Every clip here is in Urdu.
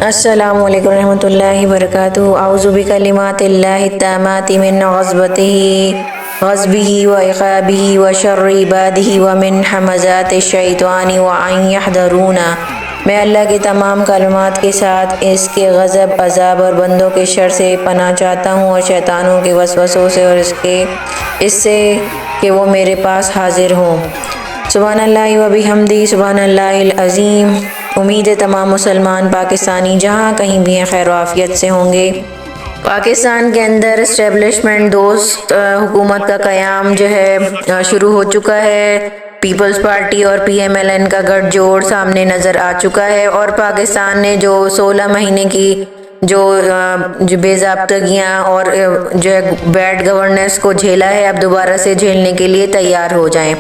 السلام علیکم ورحمۃ اللہ وبرکاتہ۔ اعوذ بکلمات اللہ التامات من غضبہ وعقابہ وشر عبادہ ومن حمزات الشیطان وان یحضرون۔ میں اللہ کے تمام کلمات کے ساتھ اس کے غضب، عذاب اور بندوں کے شر سے پناہ چاہتا ہوں، اور شیطانوں کے وسوسوں سے، اور اس سے کہ وہ میرے پاس حاضر ہوں۔ سبحان اللہ و بحمدہ سبحان اللہ العظیم۔ امید ہے تمام مسلمان پاکستانی جہاں کہیں بھی ہیں خیر و عافیت سے ہوں گے۔ پاکستان کے اندر اسٹیبلشمنٹ دوست حکومت کا قیام جو ہے شروع ہو چکا ہے۔ پیپلز پارٹی اور پی ایم ایل این کا گٹھ جوڑ سامنے نظر آ چکا ہے، اور پاکستان نے جو 16 مہینے کی جو بے ضابطگیاں اور جو بیڈ گورننس کو جھیلا ہے، اب دوبارہ سے جھیلنے کے لیے تیار ہو جائیں۔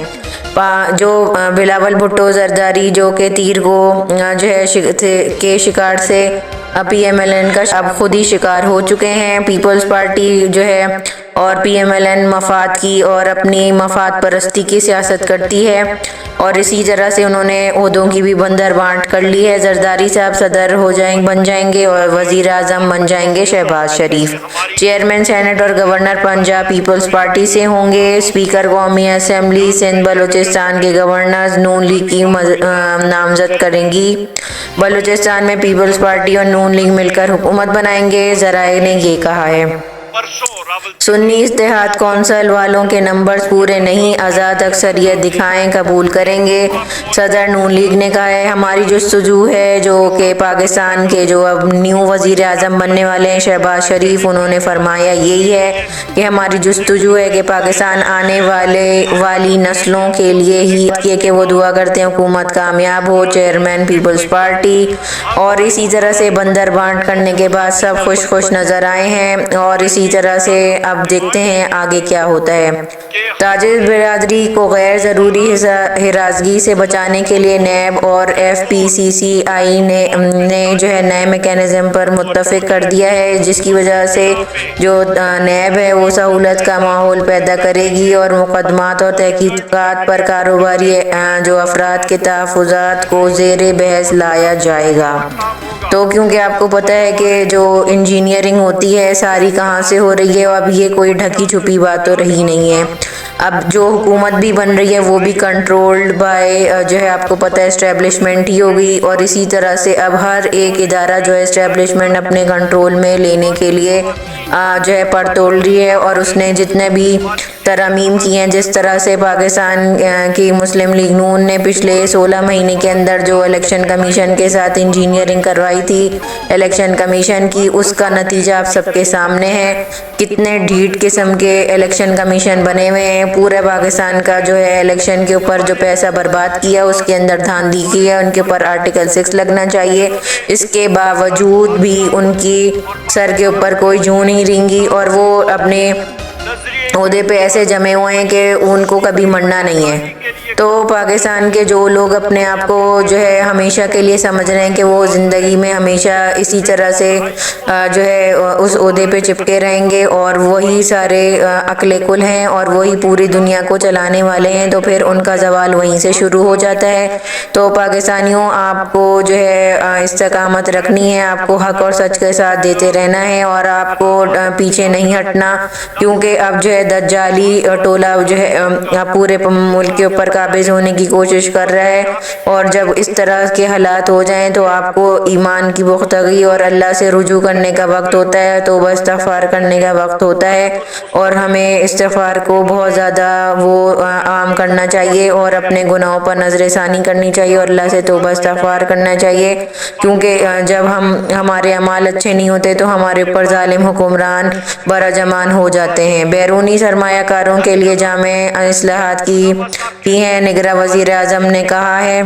جو بلاول بھٹو زرداری جو کہ تیر کو جو ہے کے شکار سے پی ایم ایل این کا اب خود ہی شکار ہو چکے ہیں۔ پیپلز پارٹی جو ہے اور پی ایم ایل این مفاد کی اور اپنی مفاد پرستی کی سیاست کرتی ہے، اور اسی طرح سے انہوں نے عہدوں کی بھی بندر بانٹ کر لی ہے۔ زرداری صاحب صدر بن جائیں گے اور وزیر اعظم بن جائیں گے شہباز شریف۔ چیئرمین سینٹ اور گورنر پنجاب پیپلز پارٹی سے ہوں گے۔ اسپیکر قومی اسمبلی سندھ بلوچستان کے گورنر نون لیگ کی نامزد کریں گی۔ بلوچستان میں پیپلز پارٹی اور نون لیگ مل کر حکومت بنائیں گے، ذرائع نے یہ کہا ہے۔ سنی اتحاد کونسل والوں کے نمبرز پورے نہیں، آزاد اکثریت دکھائیں قبول کریں گے۔ صدر نون لیگ نے کہا ہے ہماری جستجو ہے جو کہ پاکستان کے جو اب نیو وزیر اعظم بننے والے ہیں شہباز شریف، انہوں نے فرمایا یہی ہے کہ ہماری جستجو ہے کہ پاکستان آنے والی نسلوں کے لیے ہی یہ کہ وہ دعا کرتے ہیں حکومت کامیاب ہو۔ چیئرمین پیپلز پارٹی اور اسی طرح سے بندر بانٹ کرنے کے بعد سب خوش نظر آئے ہیں، اور اسی طرح سے اب دیکھتے ہیں آگے کیا ہوتا ہے۔ تاجر برادری کو غیر ضروری ہراسگی سے بچانے کے لیے نیب اور ایف پی سی سی آئی نے جو ہے نئے میکینزم پر متفق کر دیا ہے، جس کی وجہ سے جو نیب ہے وہ سہولت کا ماحول پیدا کرے گی، اور مقدمات اور تحقیقات پر کاروباری جو افراد کے تحفظات کو زیر بحث لایا جائے گا۔ تو کیونکہ آپ کو پتہ ہے کہ جو انجینئرنگ ہوتی ہے ساری کہاں سے ہو رہی ہے، اب یہ کوئی ڈھکی چھپی بات تو رہی نہیں ہے۔ اب جو حکومت بھی بن رہی ہے وہ بھی کنٹرولڈ بائی جو ہے آپ کو پتہ ہے اسٹیبلشمنٹ ہی ہوگی، اور اسی طرح سے اب ہر ایک ادارہ جو ہے اسٹیبلشمنٹ اپنے کنٹرول میں لینے کے لیے جو ہے پڑ توڑ رہی ہے، اور اس نے جتنے بھی ترامیم کی ہیں، جس طرح سے پاکستان کی مسلم لیگ نون نے پچھلے 16 مہینے کے اندر جو الیکشن کمیشن کے ساتھ انجینئرنگ کروائی تھی الیکشن کمیشن کی، اس کا نتیجہ آپ سب کے سامنے ہے۔ کتنے ڈھیٹ قسم کے الیکشن کمیشن بنے ہوئے ہیں، پورے پاکستان کا جو ہے الیکشن کے اوپر جو پیسہ برباد کیا اس کے اندر دھاندلی کی ہے، ان کے اوپر آرٹیکل 6 لگنا چاہیے، اس کے باوجود بھی ان کی سر کے اوپر کوئی جوں نہیں رینگی، اور وہ اپنے عہدے پہ ایسے جمے ہوئے ہیں کہ ان کو کبھی مرنا نہیں ہے۔ تو پاکستان کے جو لوگ اپنے آپ کو جو ہے ہمیشہ کے لیے سمجھ رہے ہیں کہ وہ زندگی میں ہمیشہ اسی طرح سے جو ہے اس عہدے پہ چپکے رہیں گے، اور وہی سارے عقل کل ہیں اور وہی پوری دنیا کو چلانے والے ہیں، تو پھر ان کا زوال وہیں سے شروع ہو جاتا ہے۔ تو پاکستانیوں آپ کو جو ہے استقامت رکھنی ہے، آپ کو حق اور سچ کے ساتھ دیتے رہنا ہے، اور آپ کو پیچھے نہیں ہٹنا، کیونکہ اب جو ہے دجالی ٹولہ جو ہے پورے ملک کے اوپر قابض ہونے کی کوشش کر رہا ہے، اور جب اس طرح کے حالات ہو جائیں تو آپ کو ایمان کی پختگی اور اللہ سے رجوع کرنے کا وقت ہوتا ہے، توبہ استغفار کرنے کا وقت ہوتا ہے، اور ہمیں استغفار کو بہت زیادہ عام کرنا چاہیے، اور اپنے گناہوں پر نظر ثانی کرنی چاہیے، اور اللہ سے توبہ استغفار کرنا چاہیے، کیونکہ جب ہمارے اعمال اچھے نہیں ہوتے تو ہمارے اوپر ظالم حکمران براجمان ہو جاتے ہیں۔ بیرونی سرمایہ کاروں کے لیے جامع اصلاحات کی ہیں، نگراں وزیر اعظم نے کہا ہے،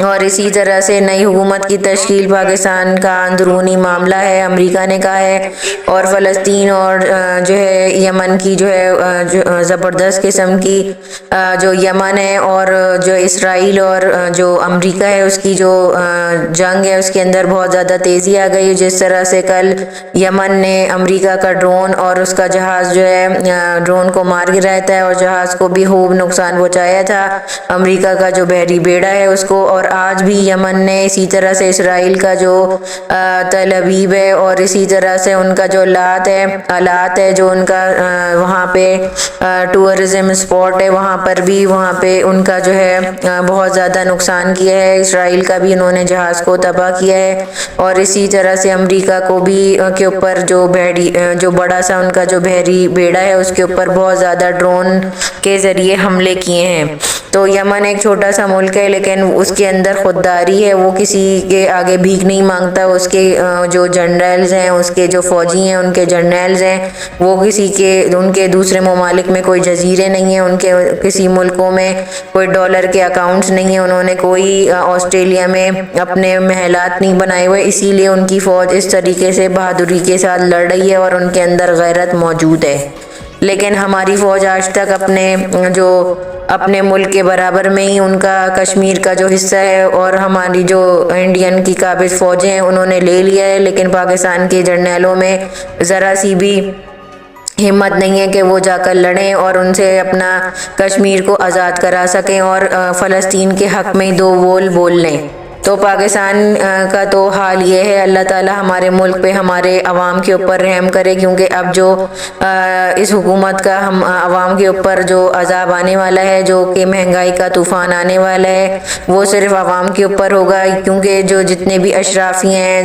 اور اسی طرح سے نئی حکومت کی تشکیل پاکستان کا اندرونی معاملہ ہے، امریکہ نے کہا ہے، اور فلسطین اور جو ہے یمن کی جو ہے زبردست قسم کی جو یمن ہے اور جو اسرائیل اور جو امریکہ ہے اس کی جو جنگ ہے اس کے اندر بہت زیادہ تیزی آ گئی، جس طرح سے کل یمن نے امریکہ کا ڈرون اور اس کا جہاز جو ہے ڈرون کو مار گرایا تھا، اور جہاز کو بھی خوب نقصان پہنچایا تھا۔ امریکہ کا جو بحری بیڑا ہے اس کو کو، اور آج بھی یمن نے اسی طرح سے اسرائیل کا جو تل ابیب ہے اور اسی طرح سے ان کا جو لات ہے جو ان کا وہاں پہ ٹورزم اسپاٹ ہے، وہاں پہ ان کا جو ہے بہت زیادہ نقصان کیا ہے۔ اسرائیل کا بھی انہوں نے جہاز کو تباہ کیا ہے، اور اسی طرح سے امریکہ کو بھی کے اوپر جو بڑا سا ان کا جو بحری بیڑا ہے اس کے اوپر بہت زیادہ ڈرون کے ذریعے حملے کیے ہیں۔ تو یمن ایک چھوٹا سا ملک ہے، لیکن اس کے اندر خودداری ہے، وہ کسی کے آگے بھیک نہیں مانگتا۔ اس کے جو جنرلز ہیں، اس کے جو فوجی ہیں، ان کے جرنیلز ہیں، وہ ان کے دوسرے ممالک میں کوئی جزیرے نہیں ہیں، ان کے کسی ملکوں میں کوئی ڈالر کے اکاؤنٹس نہیں ہیں، انہوں نے کوئی آسٹریلیا میں اپنے محلات نہیں بنائے ہوئے، اسی لیے ان کی فوج اس طریقے سے بہادری کے ساتھ لڑ رہی ہے اور ان کے اندر غیرت موجود ہے۔ لیکن ہماری فوج آج تک اپنے ملک کے برابر میں ہی ان کا کشمیر کا جو حصہ ہے اور ہماری جو انڈین کی قابض فوجیں ہیں انہوں نے لے لیا ہے، لیکن پاکستان کے جرنیلوں میں ذرا سی بھی ہمت نہیں ہے کہ وہ جا کر لڑیں اور ان سے اپنا کشمیر کو آزاد کرا سکیں اور فلسطین کے حق میں دو بول لیں۔ تو پاکستان کا تو حال یہ ہے۔ اللہ تعالی ہمارے ملک پہ، ہمارے عوام کے اوپر رحم کرے، کیونکہ اب جو اس حکومت کا ہم عوام کے اوپر جو عذاب آنے والا ہے، جو کہ مہنگائی کا طوفان آنے والا ہے، وہ صرف عوام کے اوپر ہوگا، کیونکہ جو جتنے بھی اشرافی ہیں،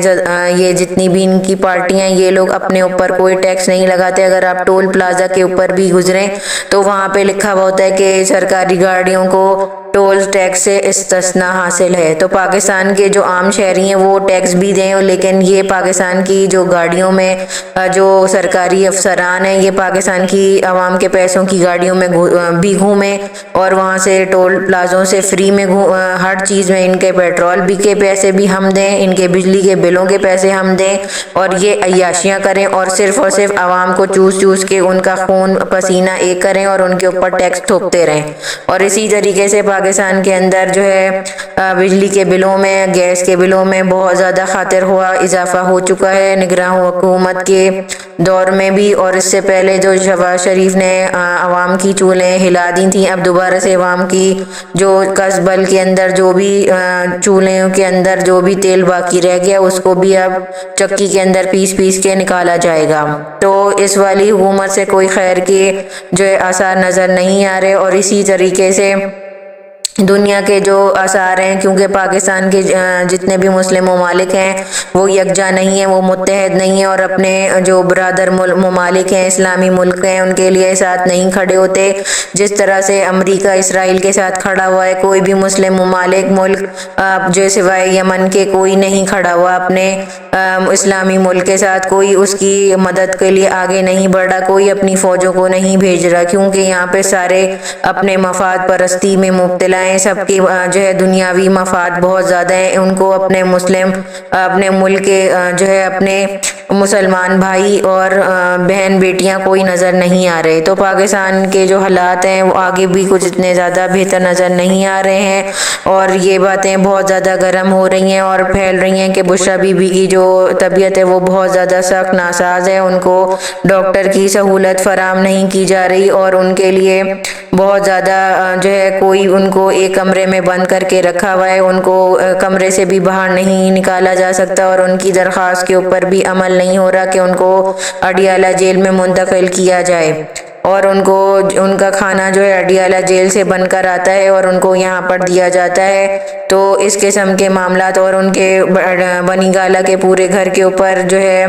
یہ جتنی بھی ان کی پارٹیاں ہیں، یہ لوگ اپنے اوپر کوئی ٹیکس نہیں لگاتے۔ اگر آپ ٹول پلازا کے اوپر بھی گزریں تو وہاں پہ لکھا ہوا ہوتا ہے کہ سرکاری گاڑیوں کو ٹول ٹیکس سے استثناء حاصل ہے۔ تو پاکستان کے جو عام شہری ہیں وہ ٹیکس بھی دیں، لیکن یہ پاکستان کی جو گاڑیوں میں جو سرکاری افسران ہیں، یہ پاکستان کی عوام کے پیسوں کی گاڑیوں میں بھی گھومیں اور وہاں سے ٹول پلازوں سے فری میں ہر چیز میں ان کے پیٹرول بھی کے پیسے بھی ہم دیں، ان کے بجلی کے بلوں کے پیسے ہم دیں، اور یہ عیاشیاں کریں اور صرف عوام کو چوس کے ان کا خون پسینہ ایک کریں اور ان کے اوپر ٹیکس تھوپتے رہیں۔ اور اسی طریقے سے پاکستان کے اندر جو ہے بجلی کے بلوں میں، گیس کے بلوں میں بہت زیادہ خاطر ہوا اضافہ ہو چکا ہے نگراں حکومت کے دور میں بھی، اور اس سے پہلے جو شہباز شریف نے عوام کی چولہیں ہلا دی تھیں، اب دوبارہ سے عوام کی جو قصبل کے اندر جو بھی چولہوں کے اندر جو بھی تیل باقی رہ گیا اس کو بھی اب چکی کے اندر پیس کے نکالا جائے گا۔ تو اس والی حکومت سے کوئی خیر کے جو آثار نظر نہیں آ رہے، اور اسی طریقے سے دنیا کے جو آثار ہیں، کیونکہ پاکستان کے جتنے بھی مسلم ممالک ہیں وہ یکجا نہیں ہیں، وہ متحد نہیں ہیں، اور اپنے جو برادر ممالک ہیں، اسلامی ملک ہیں، ان کے لیے ساتھ نہیں کھڑے ہوتے۔ جس طرح سے امریکہ اسرائیل کے ساتھ کھڑا ہوا ہے، کوئی بھی مسلم ملک جو سوائے یمن کے کوئی نہیں کھڑا ہوا اپنے اسلامی ملک کے ساتھ، کوئی اس کی مدد کے لیے آگے نہیں بڑھ رہا، کوئی اپنی فوجوں کو نہیں بھیج رہا، کیونکہ یہاں پہ سارے اپنے مفاد پرستی میں مبتلا ہیں۔ سب کی جو ہے دنیاوی مفاد بہت زیادہ ہیں، ان کو اپنے ملک کے جو ہے اپنے مسلمان بھائی اور بہن بیٹیاں کوئی نظر نہیں آ رہے۔ تو پاکستان کے جو حالات ہیں وہ آگے بھی کچھ اتنے زیادہ بہتر نظر نہیں آ رہے ہیں، اور یہ باتیں بہت زیادہ گرم ہو رہی ہیں اور پھیل رہی ہیں کہ بشریٰ بی بی کی جو طبیعت ہے وہ بہت زیادہ سخت ناساز ہے، ان کو ڈاکٹر کی سہولت فراہم نہیں کی جا رہی، اور ان کے لیے بہت زیادہ جو ہے کوئی ان کو ایک کمرے میں بند کر کے رکھا ہوا ہے، ان کو کمرے سے بھی باہر نہیں نکالا جا سکتا، اور ان کی درخواست کے اوپر بھی عمل نہیں ہو رہا کہ ان کو اڈیالہ جیل میں منتقل کیا جائے، اور ان کا کھانا جو ہے اڈیالہ جیل سے بن کر آتا ہے اور ان کو یہاں پر دیا جاتا ہے۔ تو اس قسم کے معاملات، اور ان کے بنی گالہ کے پورے گھر کے اوپر جو ہے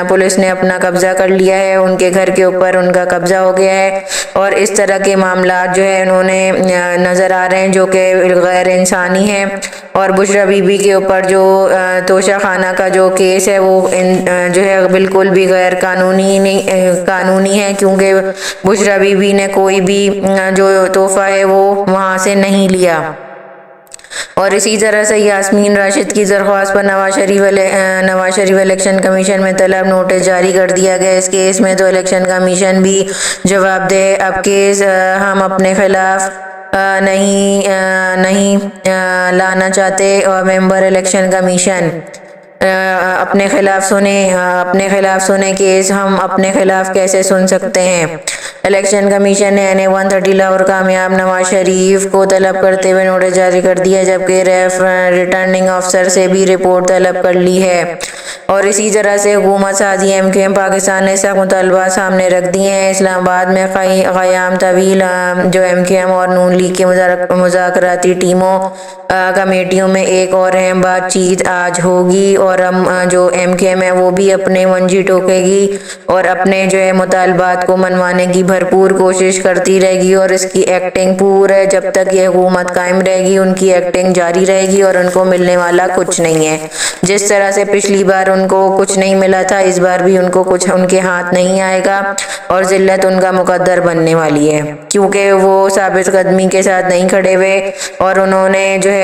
پولیس نے اپنا قبضہ کر لیا ہے، ان کے گھر کے اوپر ان کا قبضہ ہو گیا ہے، اور اس طرح کے معاملات جو ہے انہوں نے نظر آ رہے ہیں جو کہ غیر انسانی ہیں۔ اور بشریٰ بی بی کے اوپر جو توشہ خانہ کا جو کیس ہے وہ جو ہے بالکل بھی غیر قانونی ہے، کیونکہ بشریٰ بی بی نے کوئی بھی جو تحفہ ہے وہ وہاں سے نہیں لیا۔ اور اسی طرح سے یاسمین راشد کی درخواست پر نواز شریف الیکشن کمیشن میں طلب نوٹس جاری کر دیا گیا۔ اس کیس میں تو الیکشن کمیشن بھی جواب دے، اب کیس ہم اپنے خلاف نہیں لانا چاہتے، اور ممبر الیکشن کمیشن اپنے خلاف سنے کیس ہم اپنے خلاف کیسے سن سکتے ہیں؟ الیکشن کمیشن نے NA-130 لاہور کامیاب نواز شریف کو طلب کرتے ہوئے نوٹس جاری کر دیا، جبکہ ریٹرننگ افسر سے بھی رپورٹ طلب کر لی ہے۔ اور اسی طرح سے حکومت سازی MKM پاکستان نے سخت مطالبات سامنے رکھ دیے ہیں۔ اسلام آباد میں قیام طویل جو MKM اور نون لیگ کے مذاکراتی ٹیموں کمیٹیوں میں ایک اور اہم بات چیت آج ہوگی، اور جو MKM ہے وہ بھی اپنے منجی ٹوکے گی اور اپنے جو ہے مطالبات کو منوانے کی بھرپور کوشش کرتی رہے گی، اور اس کی ایکٹنگ پورا جب تک یہ حکومت قائم رہے گی ان کی ایکٹنگ جاری رہے گی، اور ان کو ملنے والا کچھ نہیں ہے۔ جس طرح سے پچھلی بار ان کو کچھ نہیں ملا تھا، اس بار بھی ان کو کچھ ان کے ہاتھ نہیں آئے گا، اور ذلت ان کا مقدر بننے والی ہے، کیونکہ وہ ثابت قدمی کے ساتھ نہیں کھڑے ہوئے، اور انہوں نے جو ہے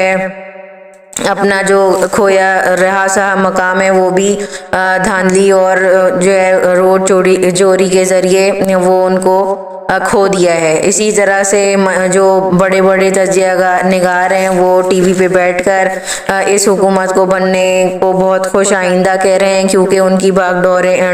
اپنا جو کھویا رہا سا مقام ہے وہ بھی دھاندلی اور جو ہے روڈ چوری کے ذریعے وہ ان کو کھو دیا ہے۔ اسی طرح سے جو بڑے بڑے تجزیہ نگار ہیں وہ ٹی وی پہ بیٹھ کر اس حکومت کو بننے کو بہت خوش آئندہ کہہ رہے ہیں، کیونکہ ان کی باغ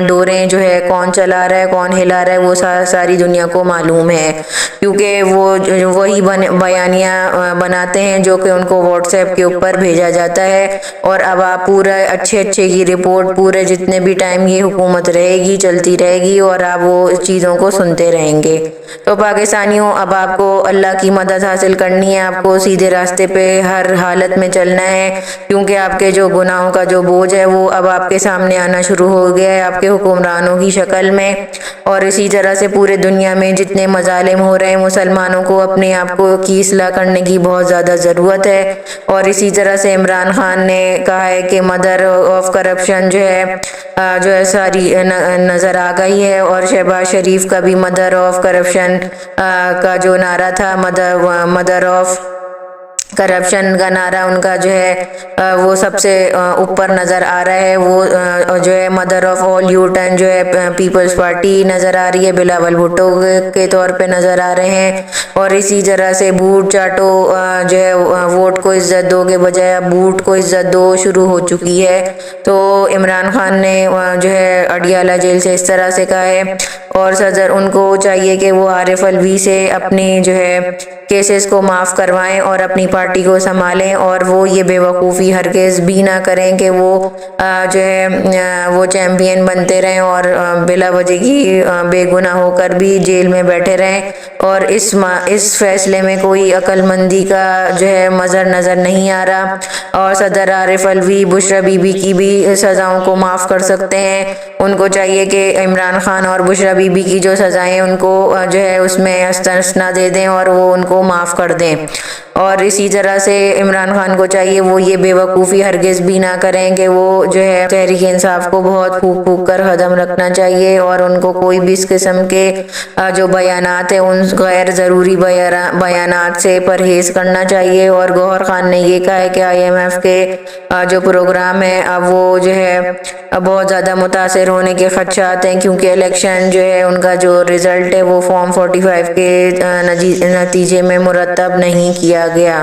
ڈوریں جو ہے کون چلا رہا ہے کون ہلا رہا ہے وہ ساری دنیا کو معلوم ہے، کیونکہ وہ وہی بیانیہ بناتے ہیں جو کہ ان کو واٹس ایپ کے اوپر بھیجا جاتا ہے، اور اب آپ پورا اچھے کی رپورٹ پورے جتنے بھی ٹائم یہ حکومت رہے گی چلتی رہے گی، اور آپ وہ چیزوں کو سنتے رہیں گے۔ تو پاکستانیوں، اب آپ کو اللہ کی مدد حاصل کرنی ہے، آپ کو سیدھے راستے پہ ہر حالت میں چلنا ہے، کیونکہ آپ کے جو گناہوں کا جو بوجھ ہے وہ اب آپ کے سامنے آنا شروع ہو گیا ہے آپ کے حکمرانوں کی شکل میں، اور اسی طرح سے پورے دنیا میں جتنے مظالم ہو رہے ہیں مسلمانوں کو اپنے آپ کو کی اصلاح کرنے کی بہت زیادہ ضرورت ہے۔ اور اسی طرح سے عمران خان نے کہا ہے کہ مدر آف کرپشن جو ہے ساری نظر آ گئی ہے، اور شہباز شریف کا بھی مدر آف کرپشن کا جو نعرہ تھا، مدر آف کرپشن کا نعرہ ان کا جو ہے وہ سب سے اوپر نظر آ رہا ہے، وہ جو ہے mother of all you turn جو ہے پیپلز پارٹی نظر آ رہی ہے، بلاول بھٹو کے طور پہ نظر آ رہے ہیں، اور اسی طرح سے بوٹ چاٹو جو ہے ووٹ کو عزت دو کے بجائے بوٹ کو عزت دو شروع ہو چکی ہے۔ تو عمران خان نے جو ہے اڈیالہ جیل سے اس طرح سے کہا ہے، اور صدر ان کو چاہیے کہ وہ عارف الوی سے اپنی جو ہے کیسز کو معاف کروائیں اور اپنی پارٹی کو سنبھالیں، اور وہ یہ بے وقوفی ہرگز بھی نہ کریں کہ وہ جو ہے وہ چیمپئن بنتے رہیں اور بلا وجہ کی بے گناہ ہو کر بھی جیل میں بیٹھے رہیں، اور اس فیصلے میں کوئی عقل مندی کا جو ہے مظہر نظر نہیں آ رہا، اور صدر عارف الوی بشرا بی بی کی بھی سزاؤں کو معاف کر سکتے ہیں۔ ان کو چاہیے کہ عمران خان اور بشرا بی بی کی جو سزائیں ان کو جو ہے اس میں استثنا دے دیں اور وہ ان کو معاف کر دیں، اور اسی طرح سے عمران خان کو چاہیے وہ یہ بے وقوفی ہرگز بھی نہ کریں کہ وہ جو ہے تحریک انصاف کو بہت پھونک کر قدم رکھنا چاہیے، اور ان کو کوئی بھی اس قسم کے جو بیانات ہیں ان غیر ضروری بیانات سے پرہیز کرنا چاہیے۔ اور گوہر خان نے یہ کہا ہے کہ IMF کے جو پروگرام ہے اب وہ جو ہے بہت زیادہ متاثر ہونے کے خدشات ہیں، کیونکہ الیکشن جو ہے ان کا جو رزلٹ ہے وہ فارم 45 کے نتیجے میں مرتب نہیں کیا گیا۔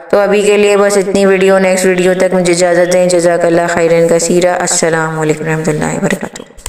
تو ابھی کے لیے بس اتنی ویڈیو، نیکسٹ ویڈیو تک مجھے اجازت دیں۔ جزاک اللہ خیرن کثیرا۔ السلام علیکم ورحمۃ اللہ وبرکاتہ۔